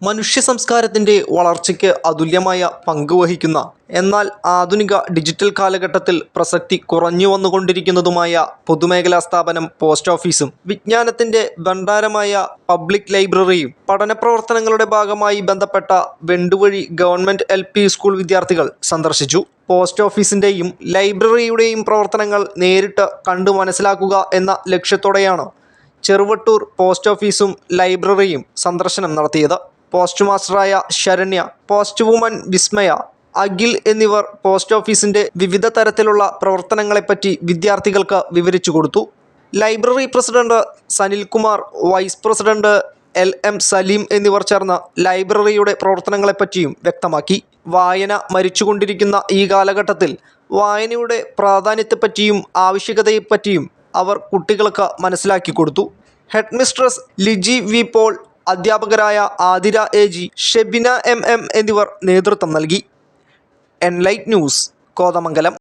മനുഷ്യ സംസ്കാരത്തിൻ്റെ വളർച്ചയ്ക്ക് അതുല്യമായ പങ്ക് വഹിക്കുന്ന എന്നാൽ ആധുനിക ഡിജിറ്റൽ കാലഘട്ടത്തിൽ പ്രസക്തി കുറഞ്ഞു വന്നുകൊണ്ടിരിക്കുന്നതുമായ പൊതുമേഖലാ സ്ഥാപനം പോസ്റ്റ് ഓഫീസും വിജ്ഞാനത്തിൻ്റെ ഭണ്ഡാരമായ പബ്ലിക് ലൈബ്രറിയും പഠനപ്രവർത്തനങ്ങളുടെ ഭാഗമായി ബന്ധപ്പെട്ട വെണ്ടുവഴി ഗവൺമെൻറ് LP സ്കൂൾ വിദ്യാർത്ഥികൾ സന്ദർശിച്ചു. പോസ്റ്റ് ഓഫീസിൻ്റെയും ലൈബ്രറിയുടെയും പ്രവർത്തനങ്ങൾ നേരിട്ട് കണ്ടു മനസ്സിലാക്കുക എന്ന ലക്ഷ്യത്തോടെയാണ് ചെറുവട്ടൂർ പോസ്റ്റ് ഓഫീസും ലൈബ്രറിയും സന്ദർശനം നടത്തിയത്. പോസ്റ്റ് മാസ്റ്ററായ ശരണ്യ, പോസ്റ്റ് വുമൻ വിസ്മയ, അഖിൽ എന്നിവർ പോസ്റ്റ് ഓഫീസിൻ്റെ വിവിധ തരത്തിലുള്ള പ്രവർത്തനങ്ങളെപ്പറ്റി വിദ്യാർത്ഥികൾക്ക് വിവരിച്ചു കൊടുത്തു. Library president Sanilkumar, vice president LM Saleem എന്നിവർ ചേർന്ന് ലൈബ്രറിയുടെ പ്രവർത്തനങ്ങളെപ്പറ്റിയും വ്യക്തമാക്കി. വായന മരിച്ചുകൊണ്ടിരിക്കുന്ന ഈ കാലഘട്ടത്തിൽ വായനയുടെ പ്രാധാന്യത്തെപ്പറ്റിയും ആവശ്യകതയെപ്പറ്റിയും അവർ കുട്ടികൾക്ക് മനസ്സിലാക്കി കൊടുത്തു. Head mistress Liji V Paul, അധ്യാപകരായ ആതിര AG, ഷെബിന MM എന്നിവർ നേതൃത്വം നൽകി. Enlight news, Kothamangalam.